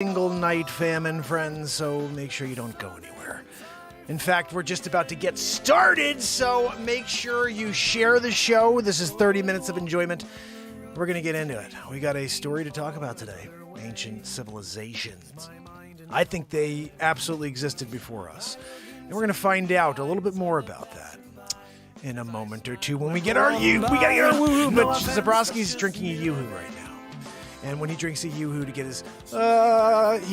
Single night famine, friends, so make sure you don't go anywhere. In fact, we're just about to get started, so make sure you share the show. This is 30 minutes of enjoyment. We're going to get into it. We got a story to talk about today. Ancient civilizations. I think they absolutely existed before us. And we're going to find out a little bit more about that in a moment or two when we get our we got to get our woo-hoo, but Zabrowski's drinking a yoo-hoo right now. And when he drinks a yoo-hoo to get his, he's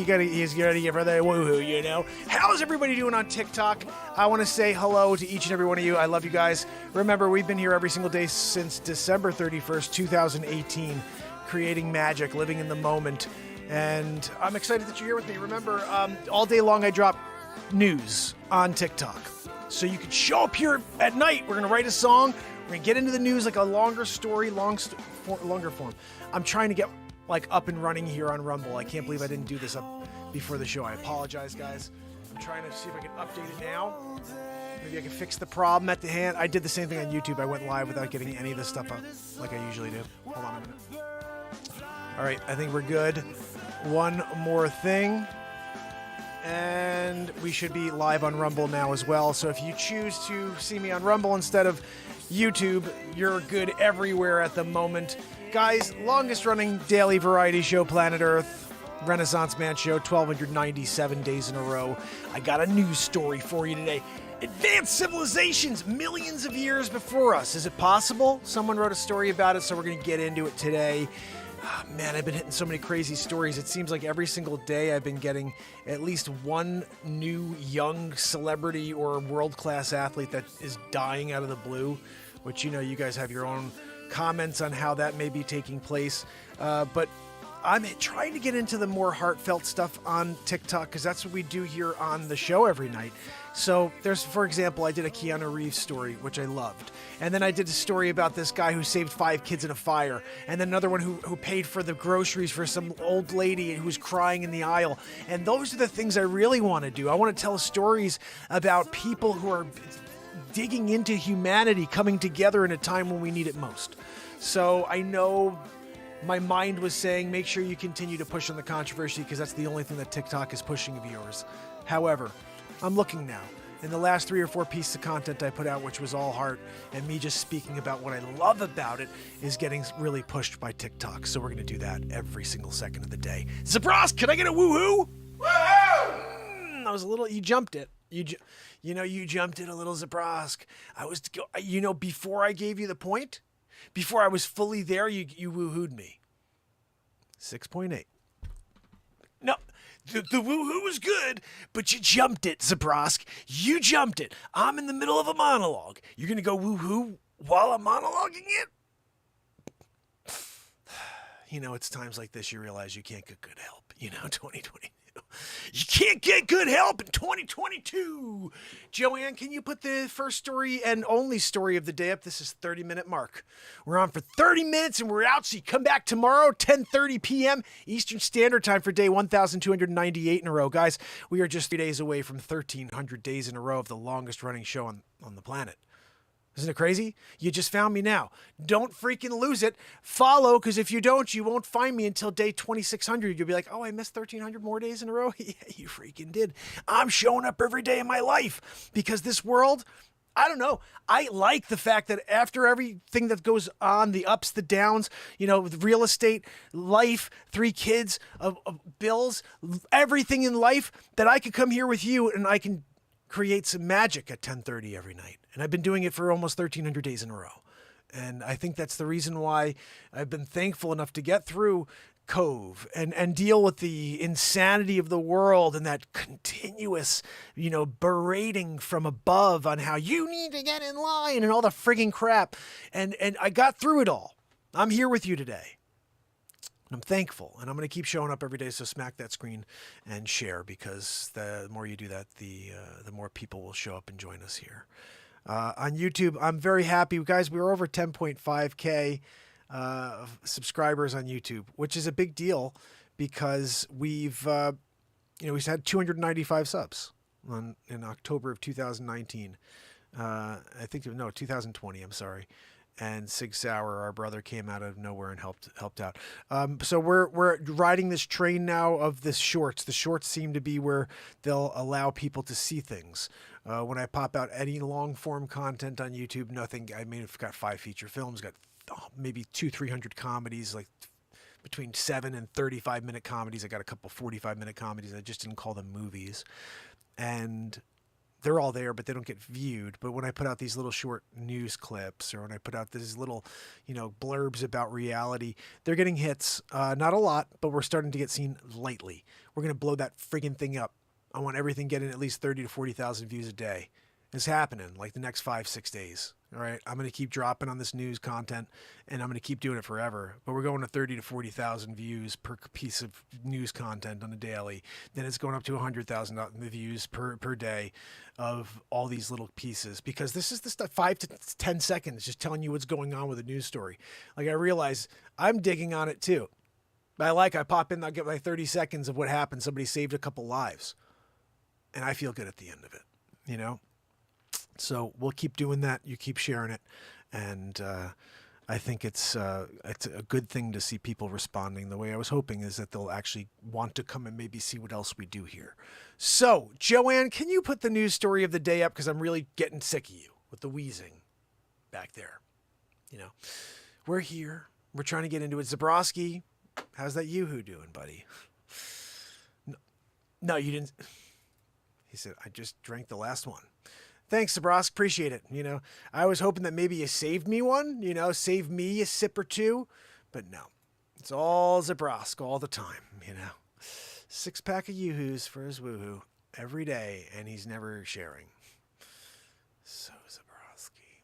got to give her the woo-hoo, you know. How's everybody doing on TikTok? I want to say hello to each and every one of you. I love you guys. Remember, we've been here every single day since December 31st, 2018, creating magic, living in the moment. And I'm excited that you're here with me. Remember, all day long I drop news on TikTok. So you can show up here at night. We're going to write a song. We're going to get into the news like a longer story, longer form. I'm trying to get up and running here on Rumble. I can't believe I didn't do this up before the show. I apologize, guys. I'm trying to see if I can update it now. Maybe I can fix the problem at the hand. I did the same thing on YouTube. I went live without getting any of this stuff up like I usually do. Hold on a minute. All right, I think we're good. One more thing. And we should be live on Rumble now as well. So if you choose to see me on Rumble instead of YouTube, you're good everywhere at the moment. Guys, longest running daily variety show, Planet Earth, Renaissance Man show, 1,297 days in a row. I got a news story for you today. Advanced civilizations, millions of years before us. Is it possible? Someone wrote a story about it, so we're going to get into it today. Oh, man, I've been hitting so many crazy stories. It seems like every single day I've been getting at least one new young celebrity or world-class athlete that is dying out of the blue, which, you know, you guys have your own comments on how that may be taking place. But I'm trying to get into the more heartfelt stuff on TikTok because that's what we do here on the show every night. So there's, for example, I did a Keanu Reeves story, which I loved. And then I did a story about this guy who saved 5 kids in a fire. And then another one who paid for the groceries for some old lady who was crying in the aisle. And those are the things I really want to do. I want to tell stories about people who are digging into humanity, coming together in a time when we need it most. So I know my mind was saying, make sure you continue to push on the controversy because that's the only thing that TikTok is pushing of yours. However, I'm looking now. In the last 3 or 4 pieces of content I put out, which was all heart, and me just speaking about what I love about it, is getting really pushed by TikTok. So we're going to do that every single second of the day. Zabros, can I get a woohoo? Woohoo! That was a little, you jumped it. You jumped it a little, Zabrosk. Before I gave you the point, before I was fully there, you woohooed me. 6.8. No, the woohoo was good, but you jumped it, Zabrosk. You jumped it. I'm in the middle of a monologue. You're going to go woohoo while I'm monologuing it? You know, it's times like this you realize you can't get good help. 2022. You can't get good help in 2022. Joanne, can you put the first story and only story of the day up? This is 30-minute mark. We're on for 30 minutes and we're out. So you come back tomorrow, 10:30 p.m. Eastern Standard Time for day 1,298 in a row. Guys, we are just 3 days away from 1,300 days in a row of the longest running show on the planet. Isn't it crazy? You just found me now. Don't freaking lose it. Follow, because if you don't, you won't find me until day 2,600. You'll be like, oh, I missed 1,300 more days in a row? Yeah, you freaking did. I'm showing up every day of my life because this world, I don't know. I like the fact that after everything that goes on, the ups, the downs, with real estate, life, 3 kids, bills, everything in life, that I could come here with you and I can create some magic at 10:30 every night. And I've been doing it for almost 1,300 days in a row. And I think that's the reason why I've been thankful enough to get through Cove and deal with the insanity of the world and that continuous, berating from above on how you need to get in line and all the frigging crap. And I got through it all. I'm here with you today. I'm thankful, and I'm going to keep showing up every day, so smack that screen and share, because the more you do that, the more people will show up and join us here. On YouTube, I'm very happy. Guys, we were over 10.5K subscribers on YouTube, which is a big deal because we've had 295 subs in October of 2019. 2020, I'm sorry. and Sig Sauer, our brother, came out of nowhere and helped out. So we're riding this train now of the shorts. The shorts seem to be where they'll allow people to see things. When I pop out any long form content on YouTube, nothing. I mean, I've got 5 feature films, got maybe 200-300 comedies, like between 7 and 35-minute comedies. I got a couple 45-minute comedies. I just didn't call them movies, and they're all there, but they don't get viewed. But when I put out these little short news clips, or when I put out these little, blurbs about reality, they're getting hits. Not a lot, but we're starting to get seen lately. We're going to blow that friggin' thing up. I want everything getting at least 30 to 40,000 views a day. It's happening like the next 5-6 days. All right. I'm going to keep dropping on this news content, and I'm going to keep doing it forever. But we're going to 30 to 40,000 views per piece of news content on a daily. Then it's going up to 100,000 views per day of all these little pieces, because this is the stuff 5 to 10 seconds just telling you what's going on with a news story. Like, I realize I'm digging on it too. I pop in, I'll get my 30 seconds of what happened. Somebody saved a couple lives, and I feel good at the end of it, So we'll keep doing that. You keep sharing it. And I think it's a good thing to see people responding. The way I was hoping is that they'll actually want to come and maybe see what else we do here. So, Joanne, can you put the news story of the day up? Because I'm really getting sick of you with the wheezing back there. We're here. We're trying to get into it. Zabrowski, how's that Yoo-hoo doing, buddy? No, you didn't. He said, I just drank the last one. Thanks, Zabrosk. Appreciate it. I was hoping that maybe you saved me one, save me a sip or two, but no, it's all Zabrosk all the time, 6-pack of Yoo-hoos for his woohoo every day, and he's never sharing. So Zabroski.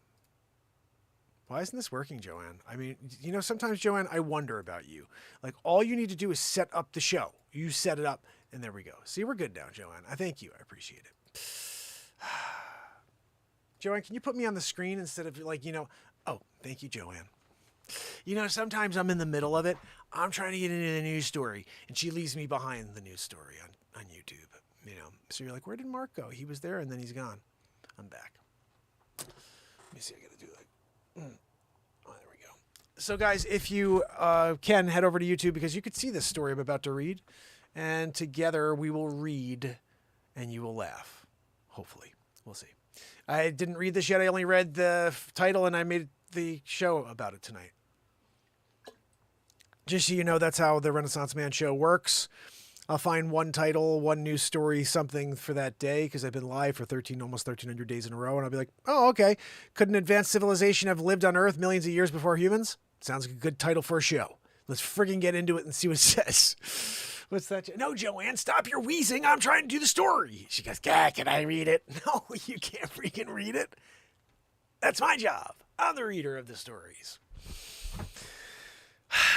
Why isn't this working, Joanne? I mean, sometimes, Joanne, I wonder about you. Like, all you need to do is set up the show. You set it up, and there we go. See, we're good now, Joanne. I thank you. I appreciate it. Joanne, can you put me on the screen instead of oh, thank you, Joanne. Sometimes I'm in the middle of it. I'm trying to get into the news story, and she leaves me behind the news story on YouTube. So you're like, where did Mark go? He was there, and then he's gone. I'm back. Let me see. I got to do that. Oh, there we go. So, guys, if you can, head over to YouTube, because you could see this story I'm about to read, and together we will read, and you will laugh. Hopefully. We'll see. I didn't read this yet. I only read the title, and I made the show about it tonight. Just so you know, that's how the Renaissance Man show works. I'll find one title, one news story, something for that day, because I've been live for almost 1,300 days in a row, and I'll be like, oh, okay. Could an advanced civilization have lived on Earth millions of years before humans? Sounds like a good title for a show. Let's friggin' get into it and see what it says. What's that? No, Joanne, stop your wheezing. I'm trying to do the story. She goes, can I read it? No, you can't freaking read it. That's my job. I'm the reader of the stories.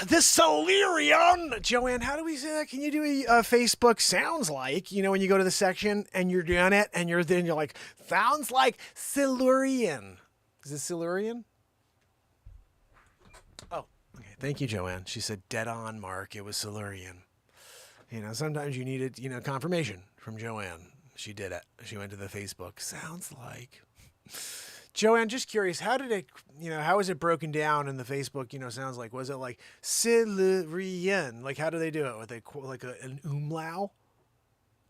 The Silurian. Joanne, how do we say that? Can you do a Facebook sounds like, when you go to the section and you're doing it and you're like, sounds like Silurian. Is it Silurian? Oh, okay. Thank you, Joanne. She said, dead on, Mark. It was Silurian. Sometimes you needed, confirmation from Joanne. She did it. She went to the Facebook. Sounds like. Joanne, just curious, how did it, how is it broken down in the Facebook, sounds like? Was it like Silurian? Like, how do they do it? With an umlaut?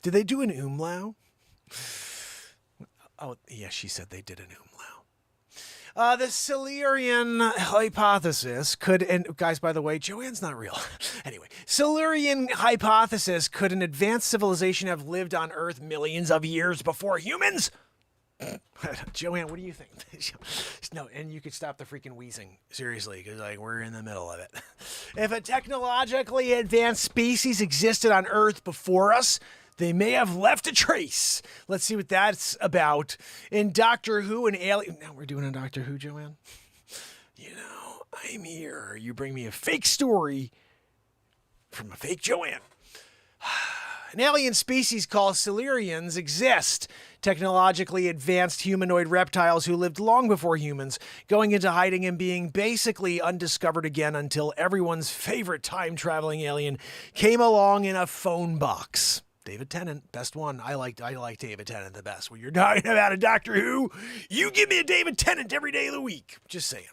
Did they do an umlaut? Oh, yes, she said they did an umlaut. The Silurian hypothesis could, and guys, by the way, Joanne's not real. Anyway, Silurian hypothesis, could an advanced civilization have lived on Earth millions of years before humans? Joanne, what do you think? No, and you could stop the freaking wheezing. Seriously, because we're in the middle of it. If a technologically advanced species existed on Earth before us, they may have left a trace. Let's see what that's about. In Doctor Who, an alien... Now we're doing a Doctor Who, Joanne. I'm here. You bring me a fake story from a fake Joanne. An alien species called Silurians exist. Technologically advanced humanoid reptiles who lived long before humans, going into hiding and being basically undiscovered again until everyone's favorite time-traveling alien came along in a phone box. David Tennant, best one. I like David Tennant the best. When you're talking about a Doctor Who, you give me a David Tennant every day of the week. Just saying.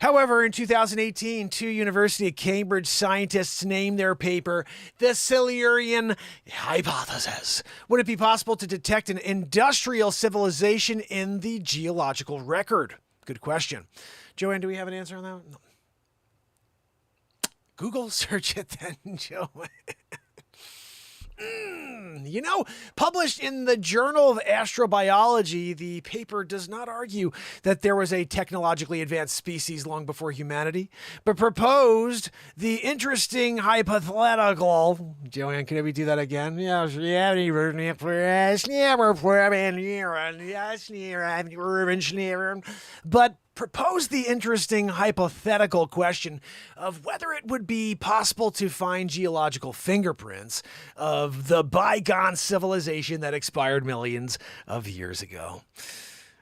However, in 2018, two University of Cambridge scientists named their paper the Silurian Hypothesis. Would it be possible to detect an industrial civilization in the geological record? Good question. Joanne, do we have an answer on that? No. Google search it then, Joanne. Published in the Journal of Astrobiology, the paper does not argue that there was a technologically advanced species long before humanity, but proposed the interesting hypothetical. Joanne, can we do that again? But proposed the interesting hypothetical question of whether it would be possible to find geological fingerprints of the bygone civilization that expired millions of years ago.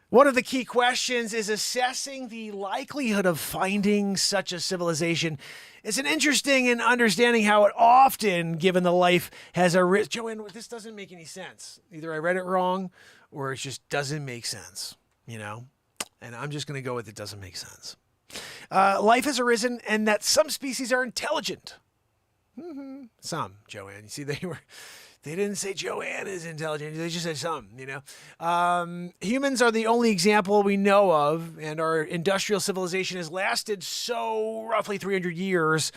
One of the key questions is assessing the likelihood of finding such a civilization. It's an interesting in understanding how it often, given the life, has a risk. Joanne, this doesn't make any sense. Either I read it wrong or it just doesn't make sense, And I'm just going to go with it doesn't make sense. Life has arisen and that some species are intelligent. Some, Joanne. You see, they didn't say Joanne is intelligent. They just said some, Humans are the only example we know of, and our industrial civilization has lasted so roughly 300 years.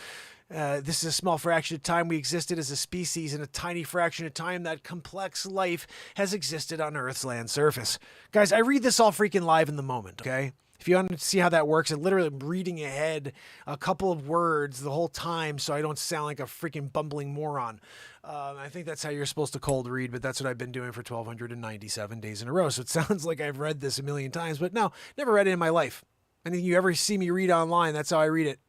This is a small fraction of time we existed as a species, and a tiny fraction of time that complex life has existed on Earth's land surface. Guys, I read this all freaking live in the moment, okay? If you want to see how that works, I'm literally reading ahead a couple of words the whole time so I don't sound like a freaking bumbling moron. I think that's how you're supposed to cold read, but that's what I've been doing for 1,297 days in a row. So it sounds like I've read this a million times, but no, never read it in my life. Anything you ever see me read online, that's how I read it.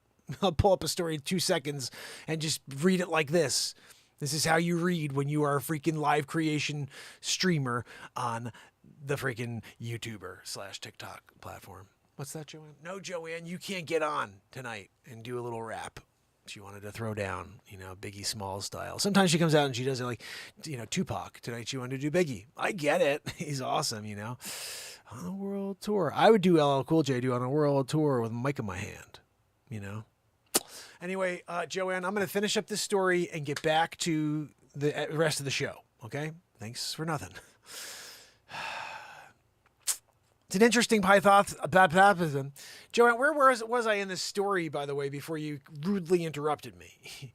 I'll pull up a story in 2 seconds and just read it like this. This is how you read when you are a freaking live creation streamer on the freaking YouTuber/TikTok platform. What's that, Joanne? No, Joanne, you can't get on tonight and do a little rap. She wanted to throw down, Biggie Smalls style. Sometimes she comes out and she does it like, Tupac. Tonight she wanted to do Biggie. I get it. He's awesome, On a world tour. I would do LL Cool J on a world tour with a mic in my hand, Anyway, Joanne, I'm going to finish up this story and get back to the rest of the show, okay? Thanks for nothing. It's an interesting hypothesis. Joanne, where was I in this story, by the way, before you rudely interrupted me?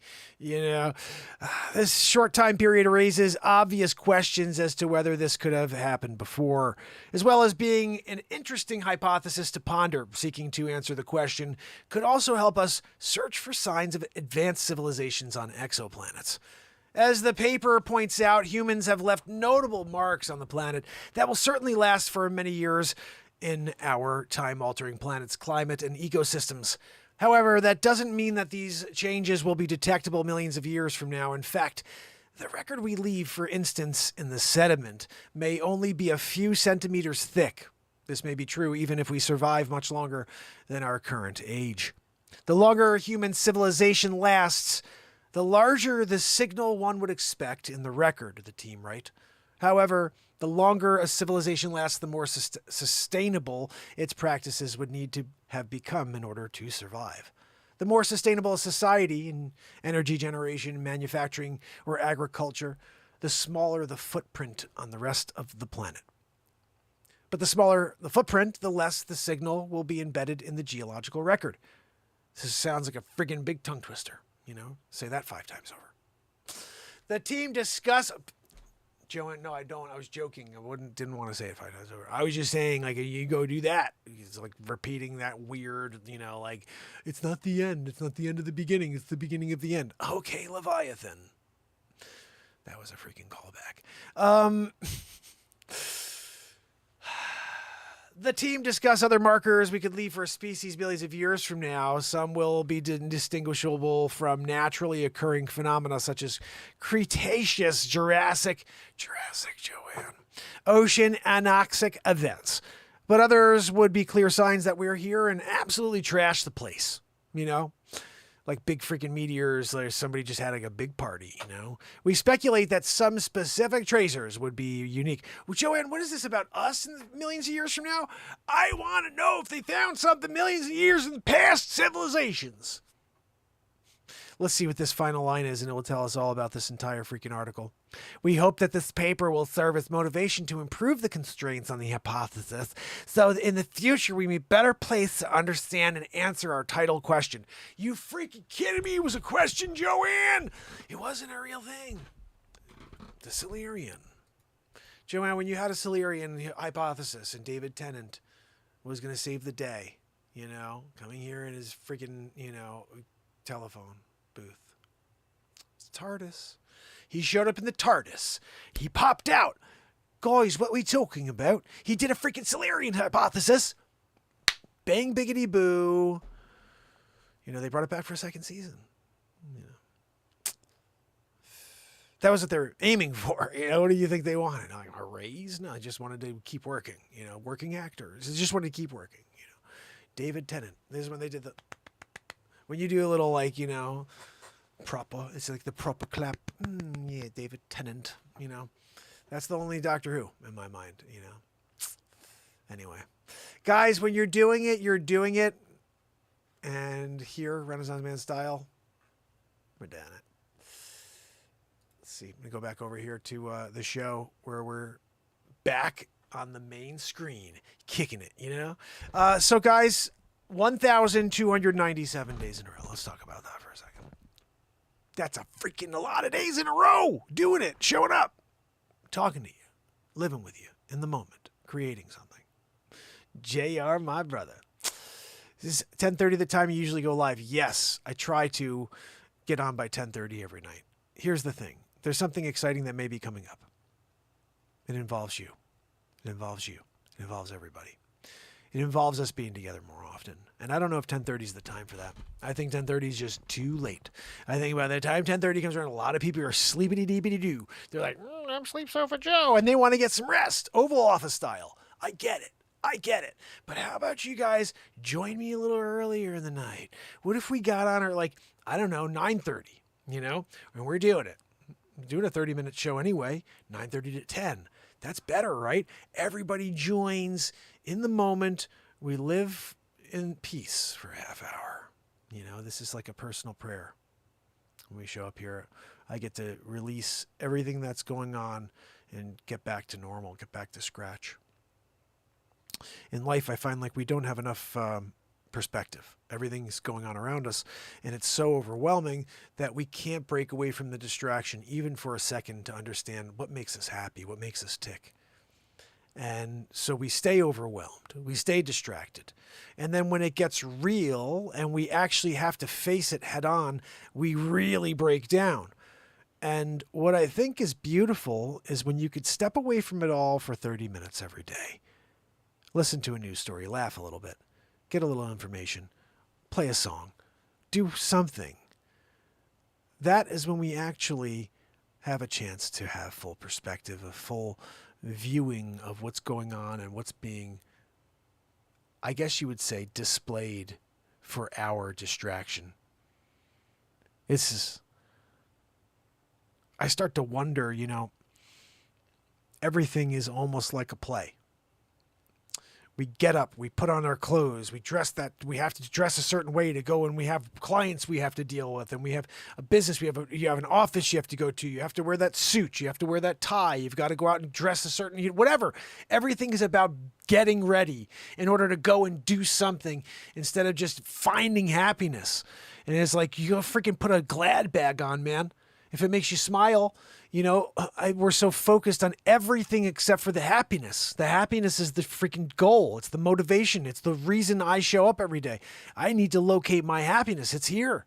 This short time period raises obvious questions as to whether this could have happened before, as well as being an interesting hypothesis to ponder. Seeking to answer the question could also help us search for signs of advanced civilizations on exoplanets. As the paper points out, humans have left notable marks on the planet that will certainly last for many years in our time-altering planet's climate and ecosystems. However, that doesn't mean that these changes will be detectable millions of years from now. In fact, the record we leave, for instance, in the sediment, may only be a few centimeters thick. This may be true even if we survive much longer than our current age. The longer human civilization lasts, the larger the signal one would expect in the record, the team write. However, the longer a civilization lasts, the more sustainable its practices would need to have become in order to survive. The more sustainable a society in energy generation, manufacturing, or agriculture, the smaller the footprint on the rest of the planet. But the smaller the footprint, the less the signal will be embedded in the geological record. This sounds like a friggin' big tongue twister. Say that 5 times over. The team discuss. Joanne, no, I don't. I was joking. I didn't want to say it 5 times over. I was just saying, you go do that. It's like repeating that weird, it's not the end. It's not the end of the beginning. It's the beginning of the end. Okay, Leviathan. That was a freaking callback. The team discuss other markers we could leave for a species millions of years from now. Some will be indistinguishable from naturally occurring phenomena such as Cretaceous, Jurassic, Joanne, ocean anoxic events. But others would be clear signs that we're here and absolutely trash the place, Like like big freaking meteors, like somebody just had like a big party, you know? We speculate that some specific tracers would be unique. Well, Joanne, what is this about us in millions of years from now? I want to know if they found something millions of years in past civilizations. Let's see what this final line is, and it will tell us all about this entire freaking article. We hope that this paper will serve as motivation to improve the constraints on the hypothesis, so that in the future we may be better placed to understand and answer our title question. You freaking kidding me? It was a question, Joanne! It wasn't a real thing. The Silurian. Joanne, when you had a Silurian hypothesis and David Tennant was going to save the day, you know, coming here in his freaking, you know, telephone booth. It's TARDIS. He showed up in the TARDIS. He popped out. Guys, what are we talking about? He did a freaking Silurian hypothesis. Bang, biggity, boo. You know, they brought it back for a second season. You know. That was what they were aiming for. You know, what do you think they wanted? Like a raise? No, they just wanted to keep working. You know, working actors. They just wanted to keep working. You know, David Tennant. This is when they did the... When you do a little, like, you know, proper, it's like the proper clap. Yeah, David Tennant, you know. That's the only Doctor Who in my mind, you know. Anyway. Guys, when you're doing it, you're doing it. And here, Renaissance Man style, we're doing it. Let's see. I'm going to go back over here to the show where we're back on the main screen, kicking it, you know. So, guys... 1,297 days in a row. Let's talk about that for a second. That's a freaking a lot of days in a row. Doing it. Showing up. Talking to you. Living with you. In the moment. Creating something. JR, my brother. This is 10:30 the time you usually go live. Yes, I try to get on by 10:30 every night. Here's the thing. There's something exciting that may be coming up. It involves you. It involves you. It involves everybody. It involves us being together more often. And I don't know if 10:30 is the time for that. I think 10:30 is just too late. I think by the time 10:30 comes around, a lot of people are sleepity-deepity-doo. They're like, I'm Sleep Sofa Joe. And they want to get some rest. Oval Office style. I get it. I get it. But how about you guys join me a little earlier in the night? What if we got on at like, I don't know, 9:30, you know? And we're doing it. We're doing a 30-minute show anyway, 9:30 to 10. That's better, right? Everybody joins in the moment. We live in peace for a half hour. You know, this is like a personal prayer. When we show up here, I get to release everything that's going on and get back to normal, get back to scratch. In life, I find like we don't have enough perspective. Everything's going on around us, and it's so overwhelming that we can't break away from the distraction even for a second to understand what makes us happy, what makes us tick. And so we stay overwhelmed, we stay distracted. And then when it gets real and we actually have to face it head on, we really break down. And what I think is beautiful is when you could step away from it all for 30 minutes every day. Listen to a news story, laugh a little bit, get a little information, play a song, do something. That is when we actually have a chance to have full perspective, a full viewing of what's going on and what's being, I guess you would say, displayed for our distraction. I start to wonder, you know, everything is almost like a play. We get up, we put on our clothes, we have to dress a certain way to go, and we have clients we have to deal with, and we have a business, you have an office you have to go to, you have to wear that suit, you have to wear that tie, you've got to go out and dress a certain, whatever. Everything is about getting ready in order to go and do something instead of just finding happiness. And it's like, you gotta freaking put a glad bag on, man. If it makes you smile, you know, we're so focused on everything except for the happiness. The happiness is the freaking goal. It's the motivation. It's the reason I show up every day. I need to locate my happiness. It's here.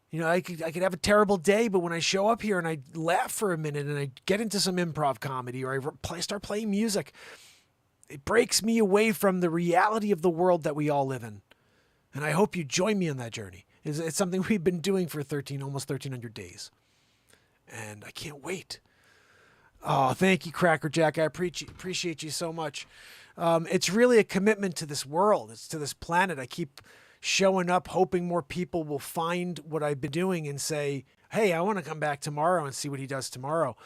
You know, I could have a terrible day, but when I show up here and I laugh for a minute and I get into some improv comedy or I start playing music, it breaks me away from the reality of the world that we all live in. And I hope you join me on that journey. It's something we've been doing for almost 1,300 days. And I can't wait. Oh, thank you, Cracker Jack. I appreciate you so much. It's really a commitment to this world. It's to this planet. I keep showing up, hoping more people will find what I've been doing and say, hey, I want to come back tomorrow and see what he does tomorrow,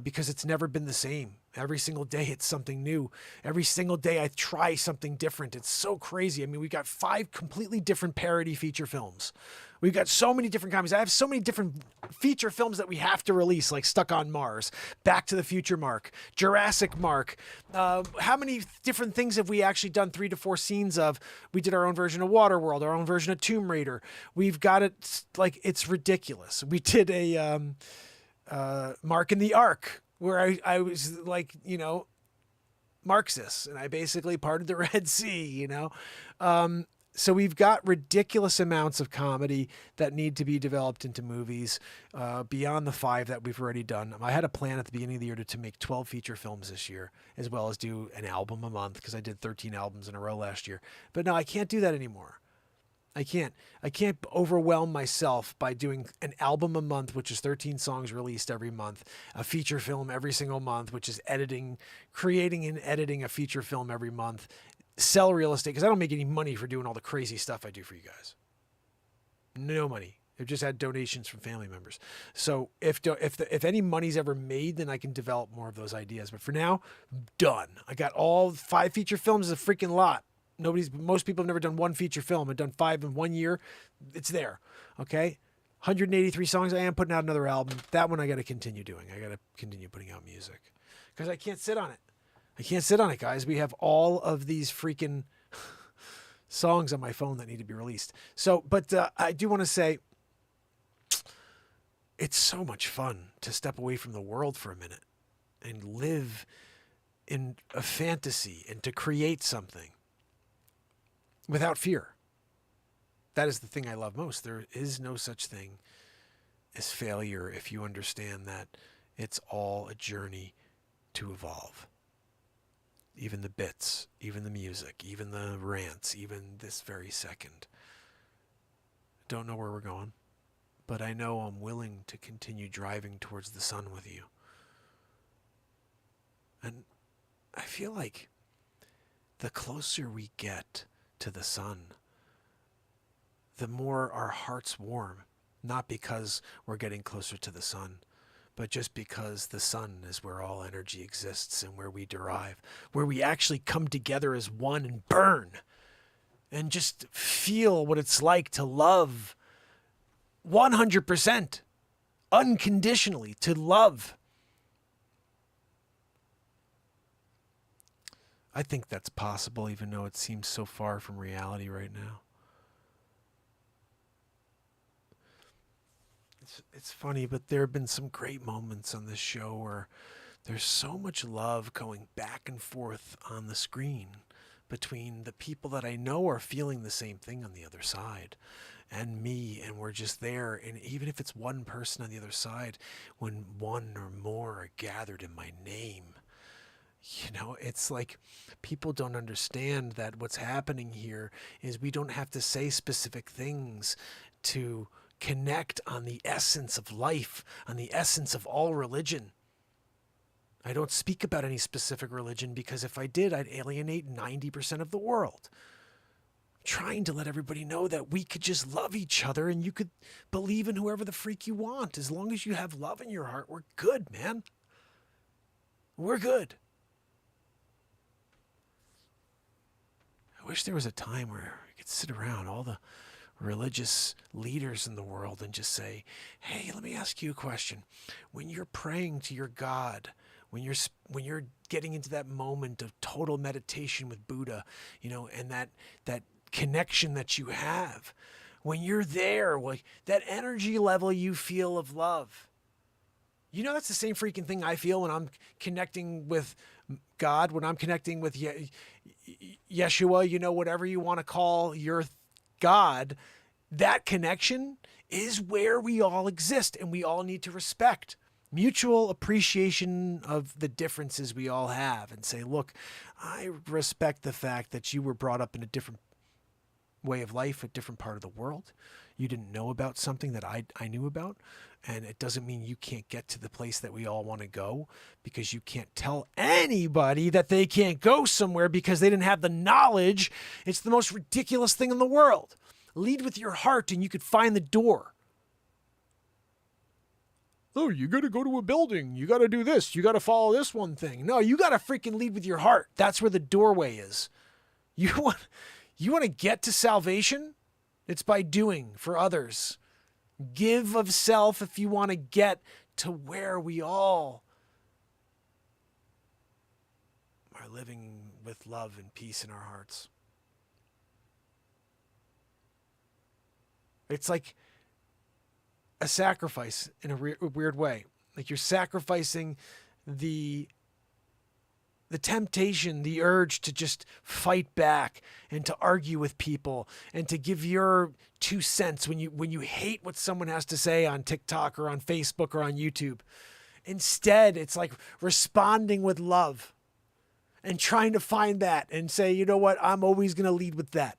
because it's never been the same. Every single day, it's something new. Every single day, I try something different. It's so crazy. I mean, we got 5 completely different parody feature films. We've got so many different comedies. I have so many different feature films that we have to release, like Stuck on Mars, Back to the Future Mark, Jurassic Mark. How many different things have we actually done 3 to 4 scenes of? We did our own version of Waterworld, our own version of Tomb Raider. We've got it, like, it's ridiculous. We did a Mark in the Ark, where I was like, you know, Marxist, and I basically parted the Red Sea, you know. So we've got ridiculous amounts of comedy that need to be developed into movies, beyond the 5 that we've already done. I had a plan at the beginning of the year to make 12 feature films this year, as well as do an album a month, because I did 13 albums in a row last year. But no, I can't do that anymore. I can't overwhelm myself by doing an album a month, which is 13 songs released every month, a feature film every single month, which is creating and editing a feature film every month, sell real estate, because I don't make any money for doing all the crazy stuff I do for you guys. No money. I've just had donations from family members. So if any money's ever made, then I can develop more of those ideas. But for now, done. I got all 5 feature films, is a freaking lot. Most people have never done 1 feature film. I've done 5 in 1 year. It's there. Okay. 183 songs. I am putting out another album. That one I got to continue doing. I got to continue putting out music, because I can't sit on it. I can't sit on it, guys. We have all of these freaking songs on my phone that need to be released. So, but I do want to say, it's so much fun to step away from the world for a minute and live in a fantasy and to create something without fear. That is the thing I love most. There is no such thing as failure if you understand that it's all a journey to evolve. Even the bits, even the music, even the rants, even this very second. Don't know where we're going, but I know I'm willing to continue driving towards the sun with you. And I feel like the closer we get to the sun, the more our hearts warm, not because we're getting closer to the sun, but just because the sun is where all energy exists and where we derive, where we actually come together as one and burn and just feel what it's like to love 100%, unconditionally, to love. I think that's possible, even though it seems so far from reality right now. It's funny, but there have been some great moments on this show where there's so much love going back and forth on the screen between the people that I know are feeling the same thing on the other side and me, and we're just there. And even if it's one person on the other side, when one or more are gathered in my name, you know, it's like people don't understand that what's happening here is we don't have to say specific things to connect on the essence of life, on the essence of all religion. I don't speak about any specific religion because if I did, I'd alienate 90% of the world. I'm trying to let everybody know that we could just love each other and you could believe in whoever the freak you want. As long as you have love in your heart, we're good, man. We're good. I wish there was a time where we could sit around, all the religious leaders in the world, and just say, hey, let me ask you a question. When you're praying to your God, when you're getting into that moment of total meditation with Buddha, you know, and that connection that you have, when you're there, like that energy level you feel of love, you know, that's the same freaking thing I feel when I'm connecting with God, when I'm connecting with Yeshua, you know, whatever you want to call your God. That connection is where we all exist, and we all need to respect mutual appreciation of the differences we all have and say, look, I respect the fact that you were brought up in a different way of life, a different part of the world. You didn't know about something that I knew about. And it doesn't mean you can't get to the place that we all want to go, because you can't tell anybody that they can't go somewhere because they didn't have the knowledge. It's the most ridiculous thing in the world. Lead with your heart and you could find the door. Oh, you got to go to a building. You got to do this. You got to follow this one thing. No, you got to freaking lead with your heart. That's where the doorway is. You want to get to salvation? It's by doing for others. Give of self if you want to get to where we all are living with love and peace in our hearts. It's like a sacrifice in a weird way. Like you're sacrificing the temptation, the urge to just fight back and to argue with people and to give your 2 cents when you hate what someone has to say on TikTok or on Facebook or on YouTube. Instead, it's like responding with love and trying to find that and say, you know what, I'm always going to lead with that.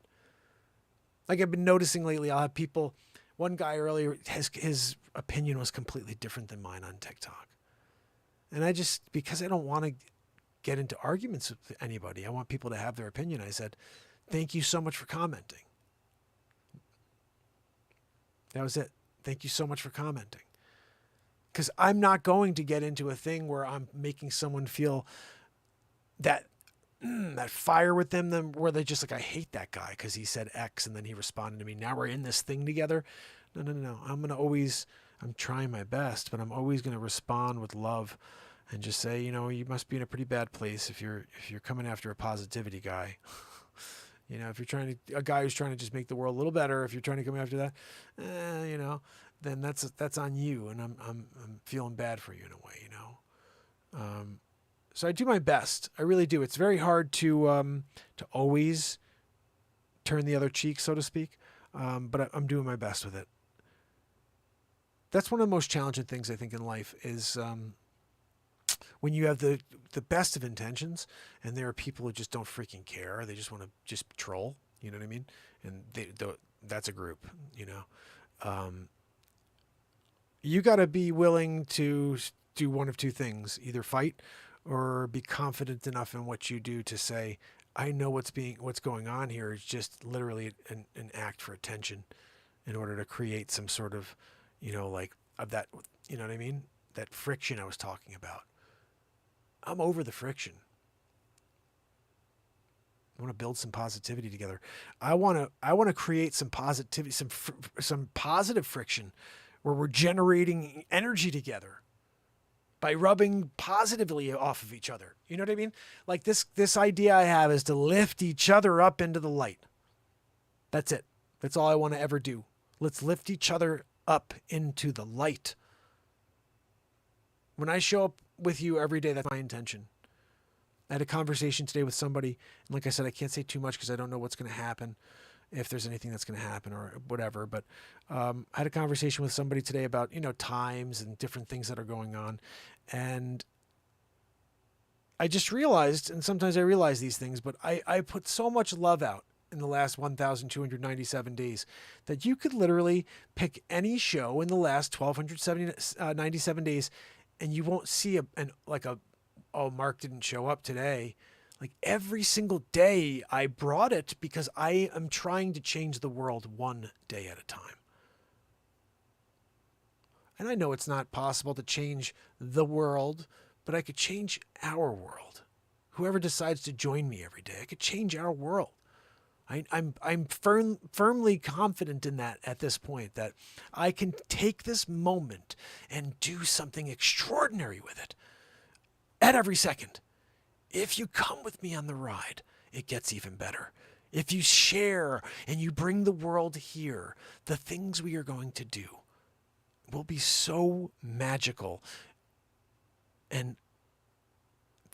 Like I've been noticing lately, I'll have people, one guy earlier, his opinion was completely different than mine on TikTok. And because I don't want to get into arguments with anybody, I want people to have their opinion. I said, thank you so much for commenting. That was it. Thank you so much for commenting. Because I'm not going to get into a thing where I'm making someone feel that fire with them, where they're just like, I hate that guy because he said X and then he responded to me. Now we're in this thing together. No. I'm trying my best, but I'm always going to respond with love and just say, you must be in a pretty bad place if you're coming after a positivity guy. If you're a guy who's trying to just make the world a little better, if you're trying to come after that, then that's on you, and I'm feeling bad for you in a way, So I do my best. I really do. It's very hard to always turn the other cheek, so to speak, but I'm doing my best with it. That's one of the most challenging things I think in life is when you have the best of intentions and there are people who just don't freaking care. They just want to just troll. You know what I mean? And that's a group, you got to be willing to do one of two things, either fight or be confident enough in what you do to say, I know what's going on here is just literally an act for attention in order to create some sort of, of that, you know what I mean? That friction I was talking about. I'm over the friction. I want to build some positivity together. I want to create some positivity, some positive friction where we're generating energy together by rubbing positively off of each other. You know what I mean? Like this idea I have is to lift each other up into the light. That's it. That's all I want to ever do. Let's lift each other up into the light. When I show up with you every day, that's my intention. I had a conversation today with somebody, and like I said, I can't say too much because I don't know what's going to happen, if there's anything that's going to happen or whatever. But I had a conversation with somebody today about, times and different things that are going on. And I just realized, and sometimes I realize these things, but I put so much love out in the last 1,297 days that you could literally pick any show in the last 1,297 days and you won't see oh, Mark didn't show up today. Like every single day I brought it because I am trying to change the world one day at a time. And I know it's not possible to change the world, but I could change our world. Whoever decides to join me every day, I could change our world. I'm firmly confident in that at this point, that I can take this moment and do something extraordinary with it at every second. If you come with me on the ride, it gets even better. If you share and you bring the world here, the things we are going to do will be so magical and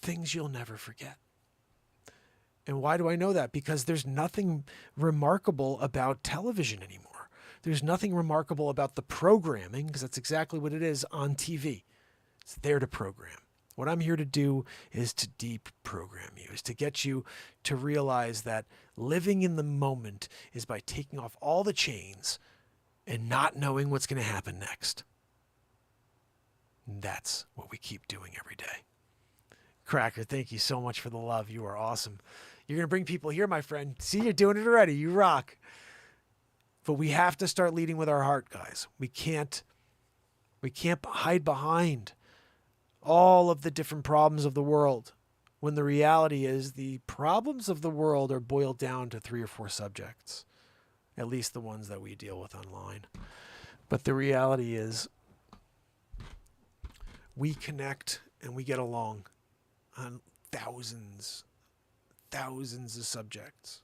things you'll never forget. And why do I know that? Because there's nothing remarkable about television anymore. There's nothing remarkable about the programming, because that's exactly what it is on TV. It's there to program. What I'm here to do is to deprogram you, is to get you to realize that living in the moment is by taking off all the chains and not knowing what's going to happen next. And that's what we keep doing every day. Cracker, thank you so much for the love. You are awesome. You're going to bring people here, my friend. See, you're doing it already. You rock. But we have to start leading with our heart, guys. We can't hide behind all of the different problems of the world, when the reality is the problems of the world are boiled down to 3 or 4 subjects, at least the ones that we deal with online. But the reality is we connect and we get along on thousands of subjects.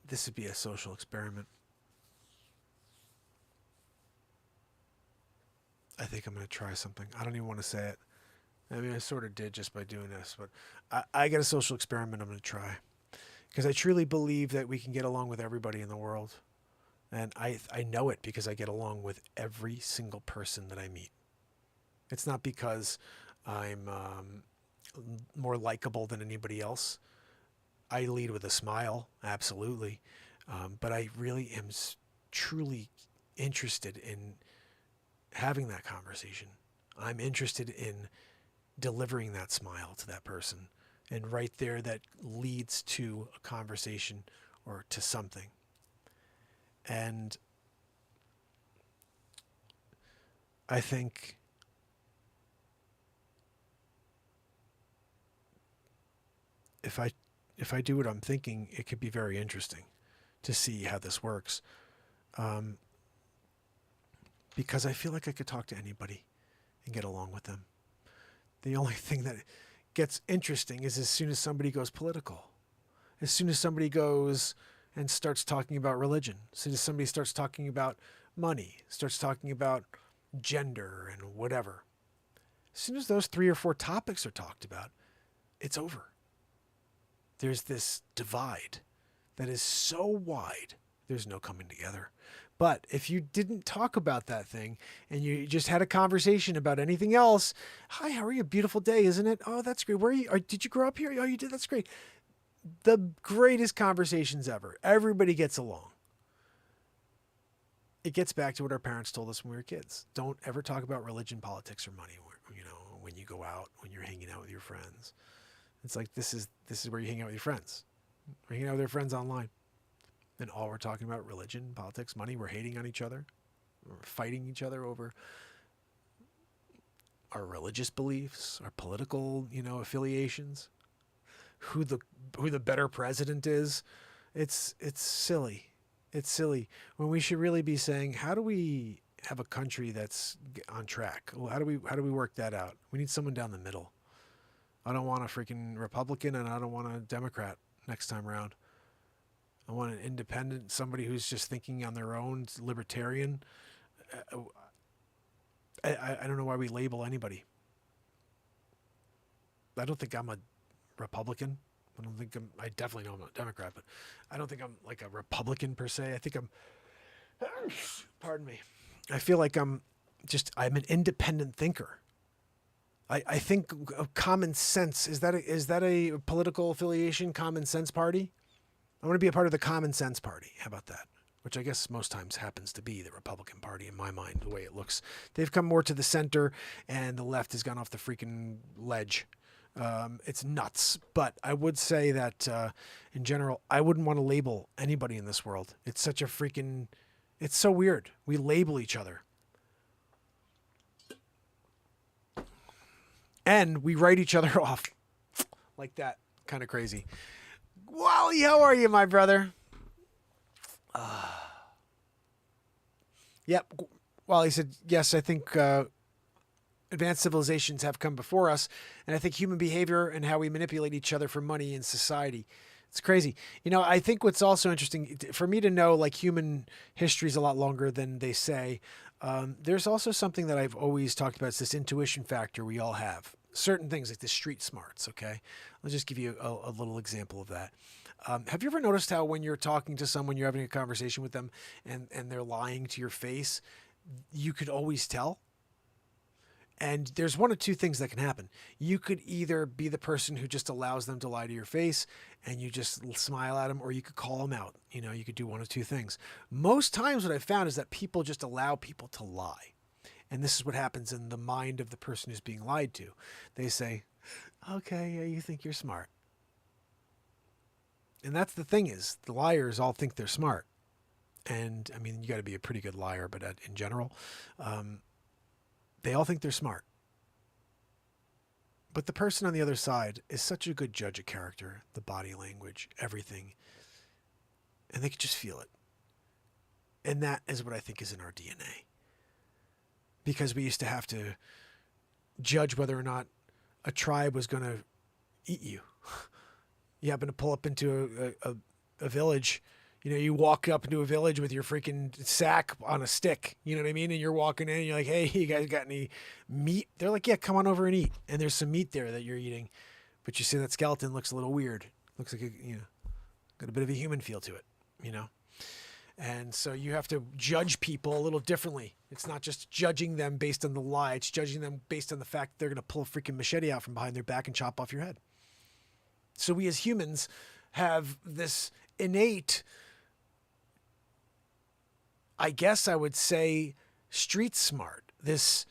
This would be a social experiment. I think I'm going to try something. I don't even want to say it. I mean, I sort of did just by doing this, but I got a social experiment I'm going to try, because I truly believe that we can get along with everybody in the world. And I know it because I get along with every single person that I meet. It's not because I'm more likable than anybody else. I lead with a smile, absolutely. But I really am truly interested in having that conversation. I'm interested in delivering that smile to that person. And right there, that leads to a conversation or to something. And I think if I do what I'm thinking, it could be very interesting to see how this works. Because I feel like I could talk to anybody and get along with them. The only thing that gets interesting is as soon as somebody goes political, as soon as somebody goes and starts talking about religion, as soon as somebody starts talking about money, starts talking about gender and whatever, as soon as those 3 or 4 topics are talked about, it's over. There's this divide that is so wide, there's no coming together. But if you didn't talk about that thing and you just had a conversation about anything else, hi, how are you? Beautiful day, isn't it? Oh, that's great. Where are you? Did you grow up here? Oh, you did? That's great. The greatest conversations ever. Everybody gets along. It gets back to what our parents told us when we were kids. Don't ever talk about religion, politics, or money, when you go out, when you're hanging out with your friends. It's like, this is where you hang out with your friends. We're hanging out with our friends online. And all we're talking about, religion, politics, money, we're hating on each other. We're fighting each other over our religious beliefs, our political, affiliations, who the better president is. It's silly. It's silly when we should really be saying, how do we have a country that's on track? Well, how do we work that out? We need someone down the middle. I don't want a freaking Republican and I don't want a Democrat next time around. I want an independent, somebody who's just thinking on their own, libertarian. I don't know why we label anybody. I don't think I'm a Republican. I definitely know I'm not a Democrat, but I don't think I'm like a Republican per se. I think I'm, pardon me. I feel like I'm an independent thinker. I think of common sense. Is that a political affiliation, Common Sense Party? I want to be a part of the Common Sense Party. How about that? Which I guess most times happens to be the Republican Party in my mind, the way it looks. They've come more to the center, and the left has gone off the freaking ledge. It's nuts. But I would say that, in general, I wouldn't want to label anybody in this world. It's such a freaking... It's so weird. We label each other. And we write each other off. Like that. Kind of crazy. Wally, how are you, my brother? Yep. Wally said, yes, I think advanced civilizations have come before us, and I think human behavior and how we manipulate each other for money in society. It's crazy. I think what's also interesting, for me to know, like, human history is a lot longer than they say. There's also something that I've always talked about. It's this intuition factor we all have. Certain things like the street smarts, okay? I'll just give you a little example of that. Have you ever noticed how when you're talking to someone, you're having a conversation with them, and they're lying to your face, you could always tell? And there's one of two things that can happen. You could either be the person who just allows them to lie to your face and you just smile at them, or you could call them out. You could do one of two things. Most times what I've found is that people just allow people to lie. And this is what happens in the mind of the person who's being lied to. They say, okay, yeah, you think you're smart. And that's the thing, is the liars all think they're smart. And I mean, you got to be a pretty good liar, but in general, they all think they're smart. But the person on the other side is such a good judge of character, the body language, everything. And they can just feel it. And that is what I think is in our DNA. Because we used to have to judge whether or not a tribe was going to eat you. You happen to pull up into a village. You know, you walk up into a village with your freaking sack on a stick. You know what I mean? And you're walking in and you're like, hey, you guys got any meat? They're like, yeah, come on over and eat. And there's some meat there that you're eating. But you see that skeleton looks a little weird. Looks like, got a bit of a human feel to it, you know? And so you have to judge people a little differently. It's not just judging them based on the lie. It's judging them based on the fact that they're going to pull a freaking machete out from behind their back and chop off your head. So we as humans have this innate, I guess I would say, street smart, this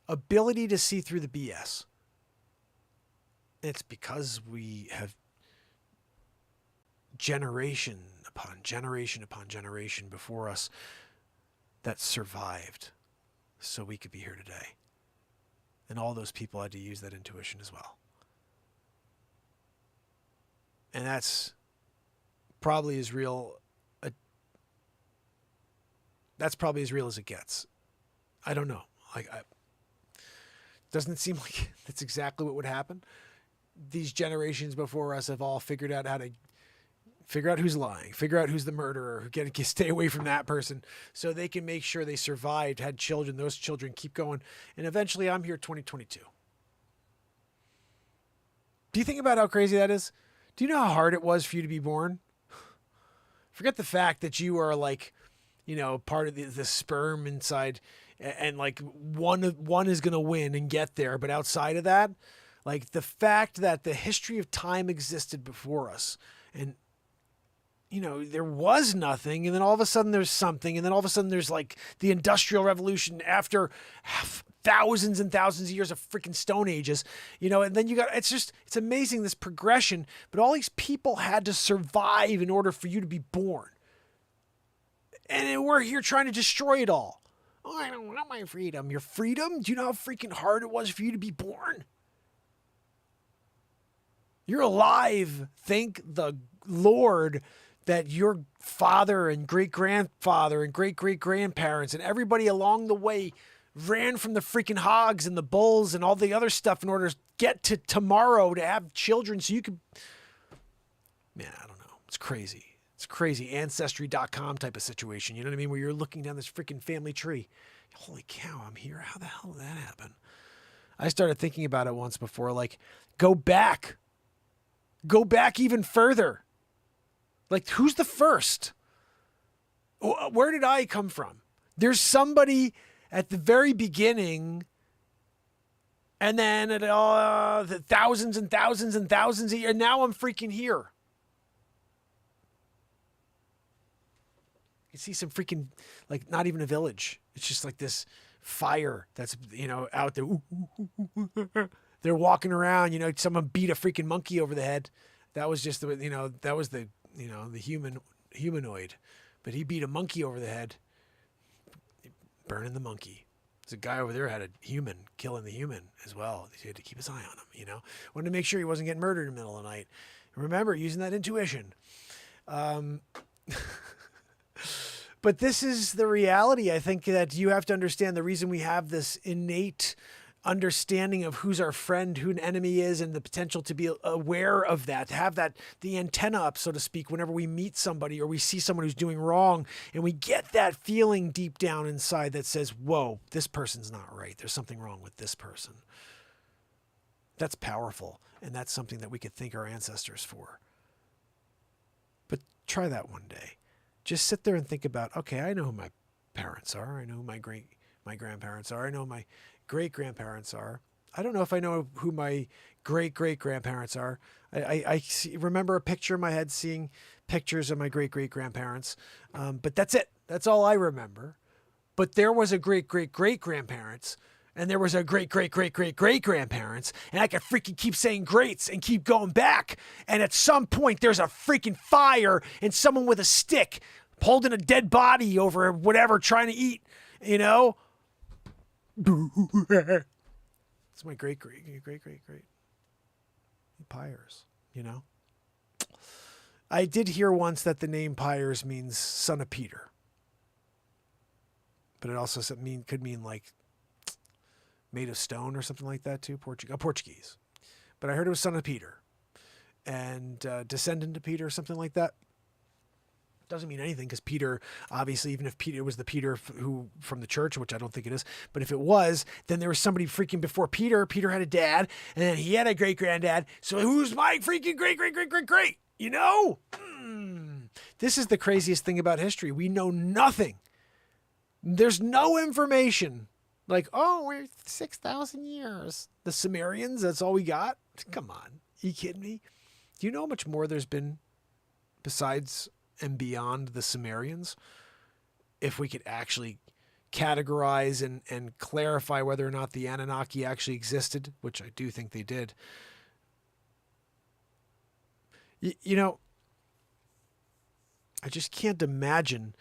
ability to see through the BS. It's because we have generation upon generation before us that survived so we could be here today. And all those people had to use that intuition as well. And that's probably as real. That's probably as real as it gets. I don't know. Doesn't it seem like that's exactly what would happen? These generations before us have all figured out how to figure out who's lying, figure out who's the murderer, stay away from that person so they can make sure they survived, had children, those children keep going. And eventually I'm here 2022. Do you think about how crazy that is? Do you know how hard it was for you to be born? Forget the fact that you are like, part of the sperm inside and like one is going to win and get there. But outside of that, like the fact that the history of time existed before us and, there was nothing. And then all of a sudden there's something. And then all of a sudden there's like the Industrial Revolution after thousands and thousands of years of freaking stone ages, and then it's amazing, this progression, but all these people had to survive in order for you to be born. And we're here trying to destroy it all. Oh, I don't want my freedom. Your freedom? Do you know how freaking hard it was for you to be born? You're alive. Thank the Lord that your father and great-grandfather and great-great-grandparents and everybody along the way ran from the freaking hogs and the bulls and all the other stuff in order to get to tomorrow to have children so you could... Man, I don't know. It's crazy. It's crazy. Ancestry.com type of situation. You know what I mean? Where you're looking down this freaking family tree. Holy cow, I'm here. How the hell did that happen? I started thinking about it once before. Like, go back. Go back even further. Like, who's the first? Where did I come from? There's somebody at the very beginning, and then at the thousands and thousands and thousands of years, and now I'm freaking here. You see some freaking, like, not even a village. It's just like this fire that's, out there. They're walking around, someone beat a freaking monkey over the head. That was just the humanoid. But he beat a monkey over the head, burning the monkey. There's a guy over there had a human killing the human as well. He had to keep his eye on him, Wanted to make sure he wasn't getting murdered in the middle of the night. Remember, using that intuition. But this is the reality. I think that you have to understand the reason we have this innate understanding of who's our friend, who an enemy is, and the potential to be aware of that, to have that, the antenna up, so to speak, whenever we meet somebody or we see someone who's doing wrong, and we get that feeling deep down inside that says, whoa, this person's not right. There's something wrong with this person. That's powerful. And that's something that we could thank our ancestors for. But try that one day. Just sit there and think about, okay, I know who my parents are. I know who my grandparents are. I know who my great-grandparents are. I don't know if I know who my great-great-grandparents are. I remember a picture in my head seeing pictures of my great-great-grandparents. But that's it. That's all I remember. But there was a great-great-great-grandparents. And there was a great grandparents, and I could freaking keep saying greats and keep going back. And at some point, there's a freaking fire and someone with a stick holding a dead body over whatever trying to eat, you know? It's my great Pires, you know? I did hear once that the name Pires means son of Peter. But it also could mean like made of stone or something like that too, Portuguese. But I heard it was son of Peter and descendant of Peter or something like that. Doesn't mean anything because Peter, obviously, even if Peter was the Peter who from the church, which I don't think it is, but if it was, then there was somebody freaking before Peter. Peter had a dad, and then he had a great granddad. So who's my freaking great? You know? This is the craziest thing about history. We know nothing. There's no information. Like, oh, we're 6,000 years. The Sumerians, that's all we got? Come on. Are you kidding me? Do you know how much more there's been besides and beyond the Sumerians? If we could actually categorize and clarify whether or not the Anunnaki actually existed, which I do think they did. You know, I just can't imagine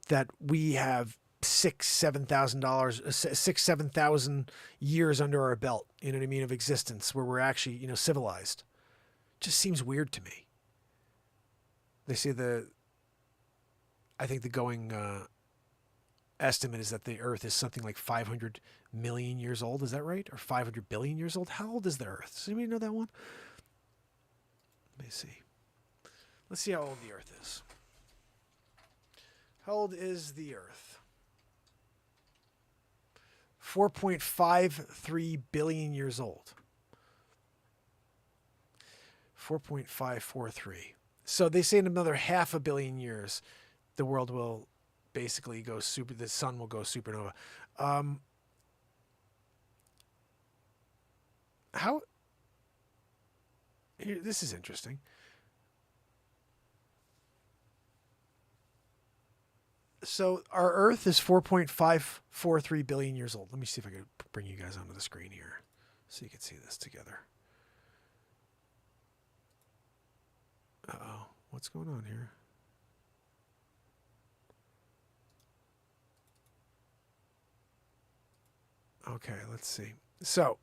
that we have 7,000 years under our belt, you know what I mean, of existence where we're actually, you know, civilized. Just seems weird to me. They say I think the going estimate is that the Earth is something like 500 million years old. Is that right? Or 500 billion years old? How old is the Earth? Does anybody know that one? Let me see. Let's see how old the Earth is. How old is the Earth? 4.53 billion years old. 4.543. So they say in another 500 million years, the world will basically go the sun will go supernova. This is interesting. So our Earth is 4.543 billion years old. Let me see if I can bring you guys onto the screen here so you can see this together. Uh-oh. What's going on here? Okay, let's see. So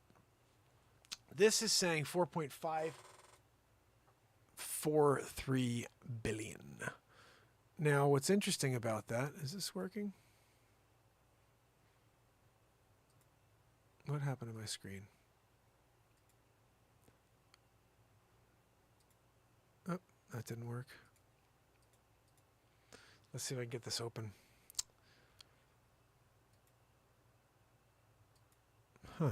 this is saying 4.543 billion. Now, what's interesting about that, is this working? What happened to my screen? Oh, that didn't work. Let's see if I can get this open. Huh.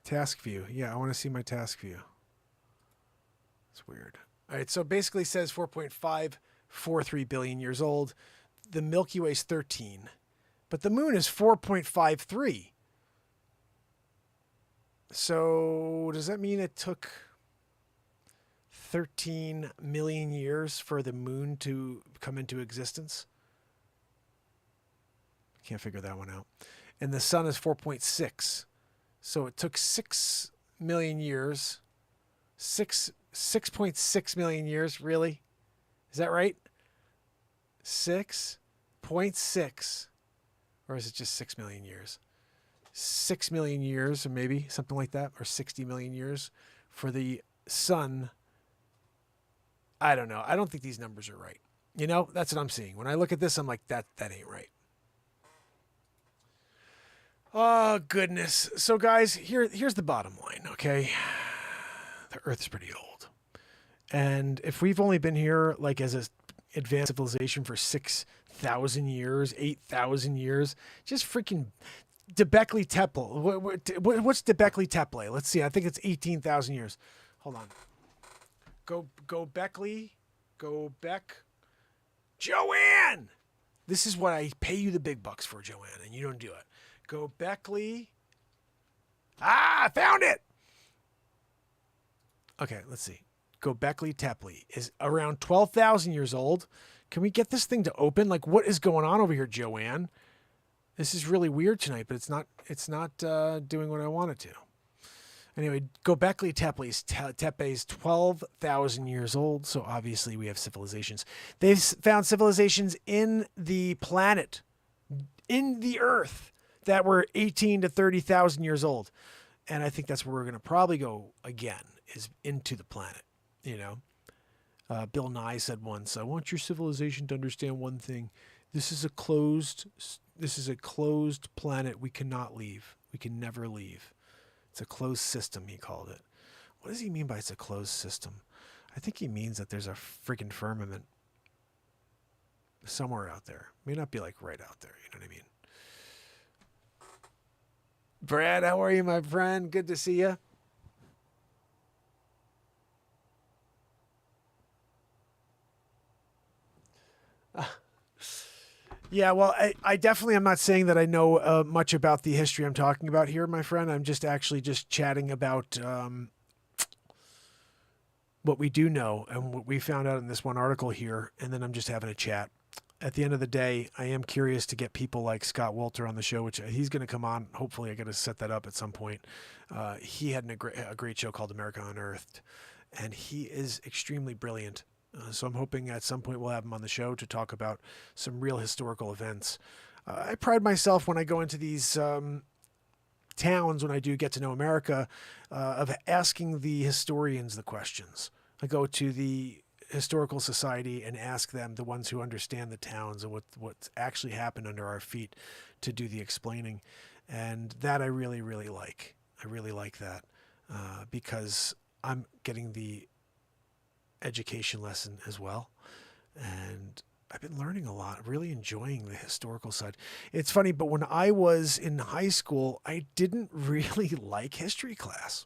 Task view. Yeah, I want to see my task view. It's weird. All right, so basically it says 4.543 billion years old. The Milky Way is 13. But the moon is 4.53. So does that mean it took 13 million years for the moon to come into existence? Can't figure that one out. And the sun is 4.6. So it took 6 million years. 6.6 million years, really? Is that right? 6.6. Or is it just 6 million years? 6 million years, or maybe something like that, or 60 million years for the sun. I don't know. I don't think these numbers are right. You know, that's what I'm seeing. When I look at this, I'm like, that ain't right. Oh, goodness. So, guys, here's the bottom line, okay? The Earth's pretty old. And if we've only been here, like, as an advanced civilization for 6,000 years, 8,000 years, just freaking Debekli Tepe. What's Debekli Tepe? Let's see. I think it's 18,000 years. Hold on. Go Beck. Joanne! This is what I pay you the big bucks for, Joanne, and you don't do it. Gobekli. I found it! Okay, let's see. Gobekli Tepe is around 12,000 years old. Can we get this thing to open? Like, what is going on over here, Joanne? This is really weird tonight, but it's not doing what I want it to. Anyway, Göbekli Tepe is 12,000 years old, so obviously we have civilizations. They've found civilizations in the planet, in the Earth, that were 18 to 30,000 years old. And I think that's where we're going to probably go again, is into the planet, you know. Bill Nye said once, "I want your civilization to understand one thing. This is a closed planet we cannot leave. We can never leave. It's a closed system," he called it. What does he mean by it's a closed system? I think he means that there's a freaking firmament somewhere out there. May not be like right out there, you know what I mean? Brad, how are you, my friend? Good to see you. Yeah, well, I definitely am not saying that I know much about the history I'm talking about here, my friend. I'm just actually just chatting about what we do know and what we found out in this one article here, and then I'm just having a chat. At the end of the day, I am curious to get people like Scott Wolter on the show, which he's going to come on. Hopefully, I got to set that up at some point. He had a great show called America Unearthed, and he is extremely brilliant. So I'm hoping at some point we'll have him on the show to talk about some real historical events. I pride myself when I go into these towns, when I do get to know America, of asking the historians the questions. I go to the Historical Society and ask them, the ones who understand the towns and what's actually happened under our feet, to do the explaining. And that I really, really like. I really like that because I'm getting the education lesson as well, and I've been learning a lot, really enjoying the historical side. It's funny, but when I was in high school, I didn't really like history class,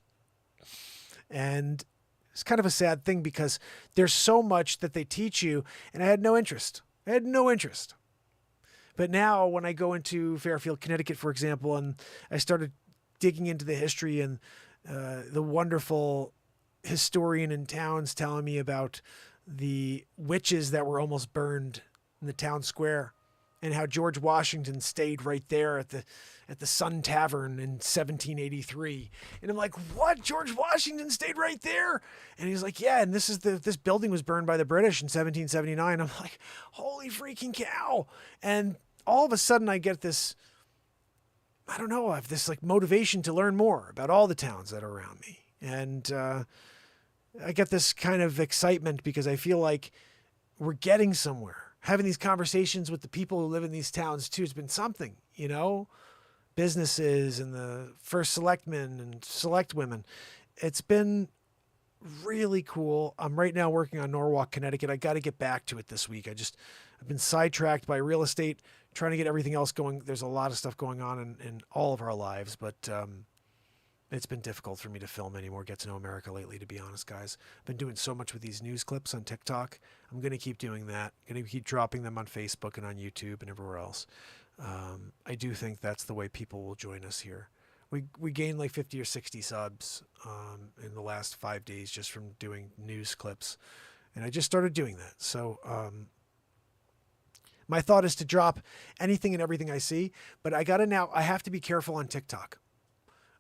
and it's kind of a sad thing because there's so much that they teach you, and I had no interest. But now when I go into Fairfield, Connecticut, for example, and I started digging into the history and the wonderful historian in towns telling me about the witches that were almost burned in the town square, and how George Washington stayed right there at the Sun Tavern in 1783. And I'm like, what? George Washington stayed right there? And he's like, yeah, and this building was burned by the British in 1779. I'm like, holy freaking cow. And all of a sudden I get this, I don't know, I have this like motivation to learn more about all the towns that are around me. And I get this kind of excitement because I feel like we're getting somewhere. Having these conversations with the people who live in these towns too has been something, you know, businesses and the first selectmen and select women. It's been really cool. I'm right now working on Norwalk, Connecticut. I got to get back to it this week. I've been sidetracked by real estate, trying to get everything else going. There's a lot of stuff going on in all of our lives, but it's been difficult for me to film anymore, Get to Know America lately, to be honest, guys. I've been doing so much with these news clips on TikTok. I'm going to keep doing that. I'm going to keep dropping them on Facebook and on YouTube and everywhere else. I do think that's the way people will join us here. We gained like 50 or 60 subs in the last 5 days just from doing news clips. And I just started doing that. So my thought is to drop anything and everything I see. But I have to be careful on TikTok.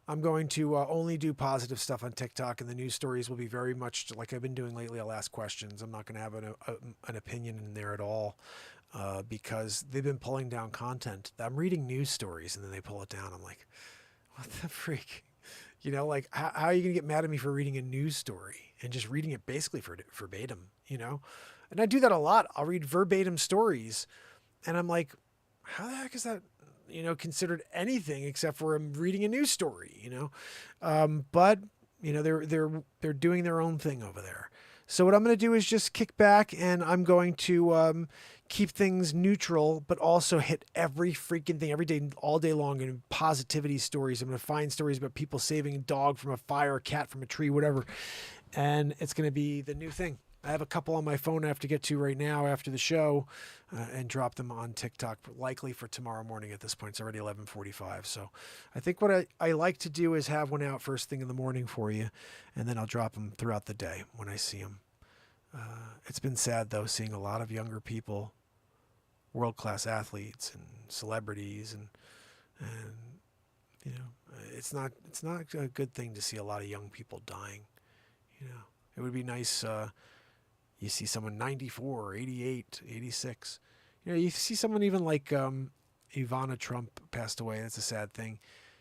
I'm going to only do positive stuff on TikTok, and the news stories will be very much like I've been doing lately. I'll ask questions. I'm not going to have an opinion in there at all because they've been pulling down content. I'm reading news stories, and then they pull it down. I'm like, what the freak? You know, like, how are you going to get mad at me for reading a news story and just reading it basically verbatim, you know? And I do that a lot. I'll read verbatim stories, and I'm like, how the heck is that, you know, considered anything except for I'm reading a news story, you know? But, you know, they're doing their own thing over there. So what I'm going to do is just kick back, and I'm going to keep things neutral, but also hit every freaking thing every day, all day long, in positivity stories. I'm going to find stories about people saving a dog from a fire, a cat from a tree, whatever. And it's going to be the new thing. I have a couple on my phone I have to get to right now after the show and drop them on TikTok, likely for tomorrow morning at this point. It's already 11:45. So I think what I like to do is have one out first thing in the morning for you, and then I'll drop them throughout the day when I see them. It's been sad, though, seeing a lot of younger people world-class athletes and celebrities, and you know, it's not a good thing to see a lot of young people dying. You know, it would be nice. You see someone 94, 88, 86. You know, you see someone even like Ivana Trump passed away. That's a sad thing.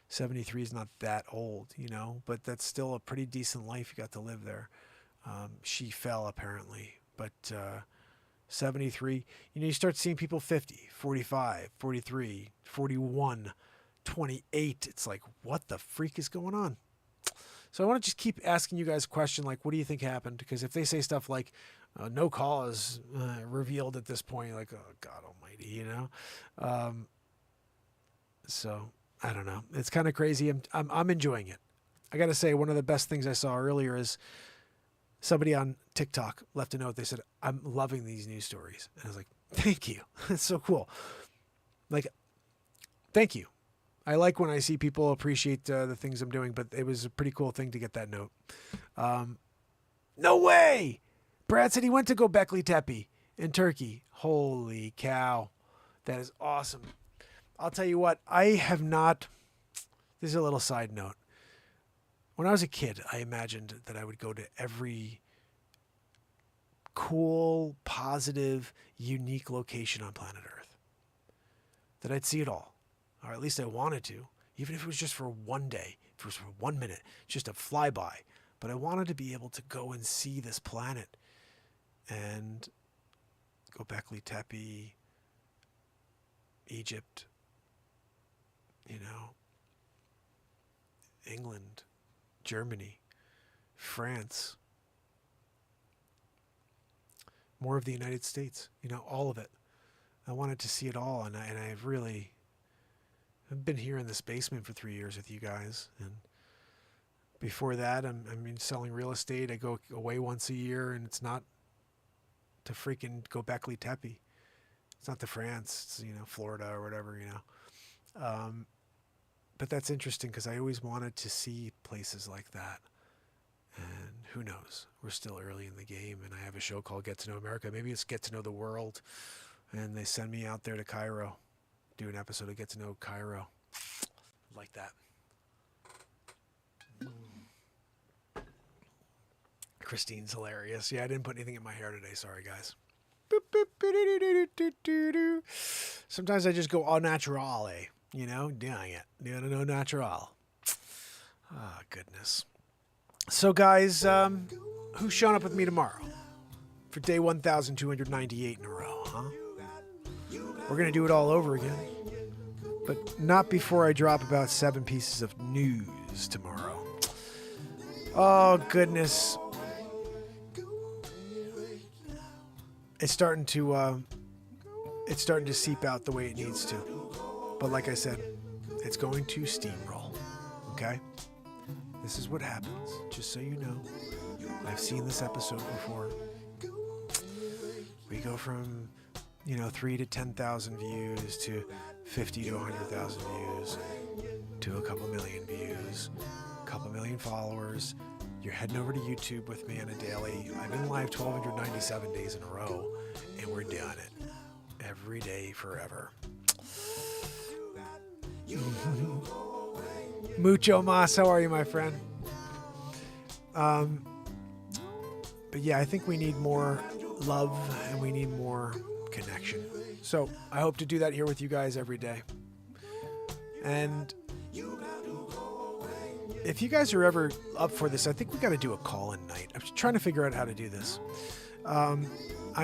73 is not that old, you know, but that's still a pretty decent life you got to live there. She fell apparently, but 73, you know, you start seeing people 50, 45, 43, 41, 28. It's like, what the freak is going on? So I want to just keep asking you guys a question like, what do you think happened? Because if they say stuff like, no cause revealed at this point, like, oh, God almighty, you know? So I don't know. It's kind of crazy. I'm enjoying it. I got to say, one of the best things I saw earlier is somebody on TikTok left a note. They said, I'm loving these news stories. And I was like, thank you. It's so cool. Like, thank you. I like when I see people appreciate the things I'm doing, but it was a pretty cool thing to get that note. No way! Brad said he went to Göbekli Tepe in Turkey. Holy cow. That is awesome. I'll tell you what, I have not... This is a little side note. When I was a kid, I imagined that I would go to every cool, positive, unique location on planet Earth. That I'd see it all. Or at least I wanted to. Even if it was just for one day. If it was for 1 minute. Just a flyby. But I wanted to be able to go and see this planet. And Göbekli Tepe, Egypt, you know, England, Germany, France, more of the United States, you know, all of it. I wanted to see it all, and I've been here in this basement for 3 years with you guys, and before that, I'm selling real estate. I go away once a year, and it's not to freaking Göbekli Tepe. It's not to France. It's, you know, Florida or whatever, you know. But that's interesting because I always wanted to see places like that. And who knows? We're still early in the game, and I have a show called Get to Know America. Maybe it's Get to Know the World, and they send me out there to Cairo, do an episode of Get to Know Cairo. Like that. Christine's hilarious. Yeah, I didn't put anything in my hair today. Sorry, guys. Sometimes I just go au naturel, you know, doing it. Doing it au natural. Ah, goodness. So, guys, who's showing up with me tomorrow for day 1,298 in a row, huh? We're going to do it all over again. But not before I drop about 7 pieces of news tomorrow. Oh, goodness. It's starting to seep out the way it needs to. But like I said, it's going to steamroll. Okay? This is what happens, just so you know. I've seen this episode before. We go from, 3 to 10,000 views to 50 to 100,000 views to a couple million views, a couple million followers. You're heading over to YouTube with me on a daily. I've been live 1,297 days in a row, and we're doing it every day forever. Mucho mas, how are you, my friend? But yeah, I think we need more love and we need more connection. So I hope to do that here with you guys every day. And if you guys are ever up for this, I think we got to do a call-in night. I'm trying to figure out how to do this. I'm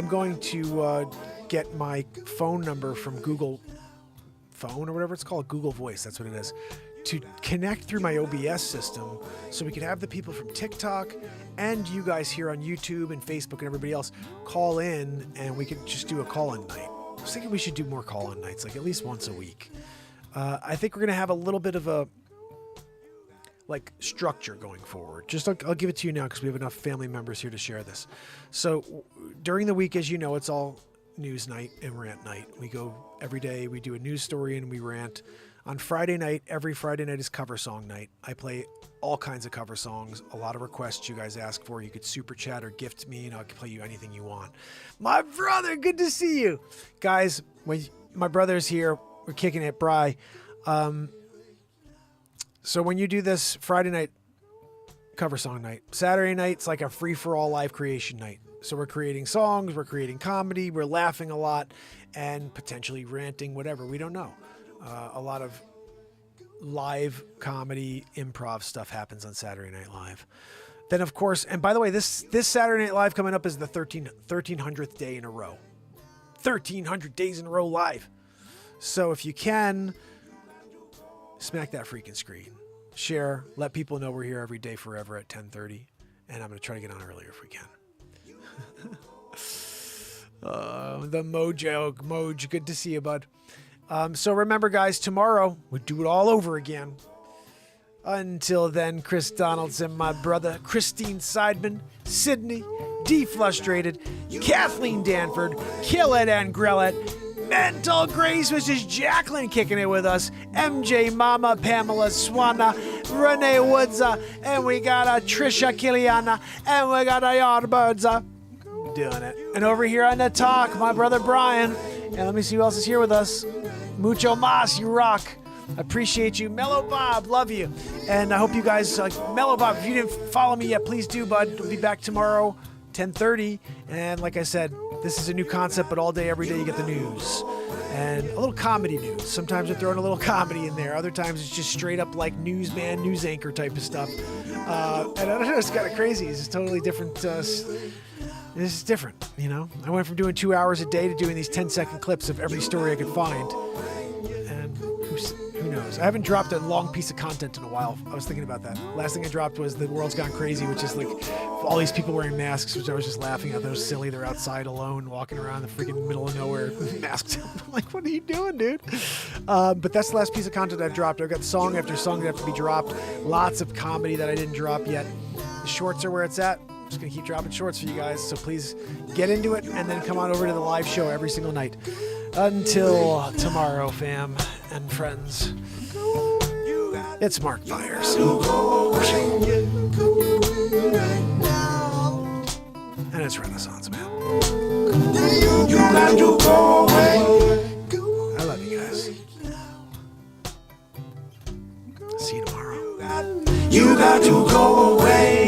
going to get my phone number from Google Phone or whatever it's called, Google Voice, that's what it is, to connect through my OBS system so we can have the people from TikTok and you guys here on YouTube and Facebook and everybody else call in, and we could just do a call-in night. I was thinking we should do more call-in nights, like at least once a week. I think we're going to have a little bit of a structure going forward. Just I'll give it to you now because we have enough family members here to share this. So during the week, as you know, it's all news night and rant night. We go every day, we do a news story and we rant. On Friday night, every Friday night is cover song night. I play all kinds of cover songs, a lot of requests you guys ask for. You could super chat or gift me, and I'll play you anything you want. My brother, good to see you. Guys, when my brother's here, we're kicking it, Bri. So when you do this Friday night, cover song night, Saturday night's like a free-for-all live creation night. So we're creating songs, we're creating comedy, we're laughing a lot, and potentially ranting, whatever. We don't know. A lot of live comedy, improv stuff happens on Saturday Night Live. Then, of course, and by the way, this Saturday Night Live coming up is the 1300th day in a row. 1300 days in a row live. So if you can, smack that freaking screen. Share, let people know we're here every day forever at 10:30. And I'm going to try to get on earlier if we can. The Moj, good to see you, bud. So remember, guys, tomorrow we do it all over again. Until then, Chris Donaldson, my brother, Christine Seidman, Sydney, Deflustrated, Kathleen Danford, Kill It and Grill It, Mental Grace, which is Jacqueline kicking it with us, MJ Mama, Pamela Swana, Renee Woods, and we got Trisha Kiliana, and we got Yardbirds doing it. And over here on the talk, my brother Brian, and let me see who else is here with us. Mucho mas, you rock. Appreciate you. Mellow Bob, love you. And I hope you guys, Mellow Bob, if you didn't follow me yet, please do, bud. We'll be back tomorrow, 10:30. And like I said, this is a new concept, but all day, every day, you get the news. And a little comedy news. Sometimes we're throwing a little comedy in there. Other times it's just straight up like newsman, news anchor type of stuff. And I don't know, it's kind of crazy. It's just totally different. This is different, you know? I went from doing 2 hours a day to doing these 10-second clips of every story I could find. And who knows? I haven't dropped a long piece of content in a while. I was thinking about that. Last thing I dropped was The World's Gone Crazy, which is like all these people wearing masks, which I was just laughing at. They're silly. They're outside alone, walking around the freaking middle of nowhere, masked. I'm like, what are you doing, dude? But that's the last piece of content I've dropped. I've got song after song that have to be dropped. Lots of comedy that I didn't drop yet. The shorts are where it's at. I'm just going to keep dropping shorts for you guys. So please get into it and then come on over to the live show every single night. Until tomorrow, fam and friends. It's Mark Pires. And it's Renaissance Man. I love you guys. See you tomorrow. You got to go away.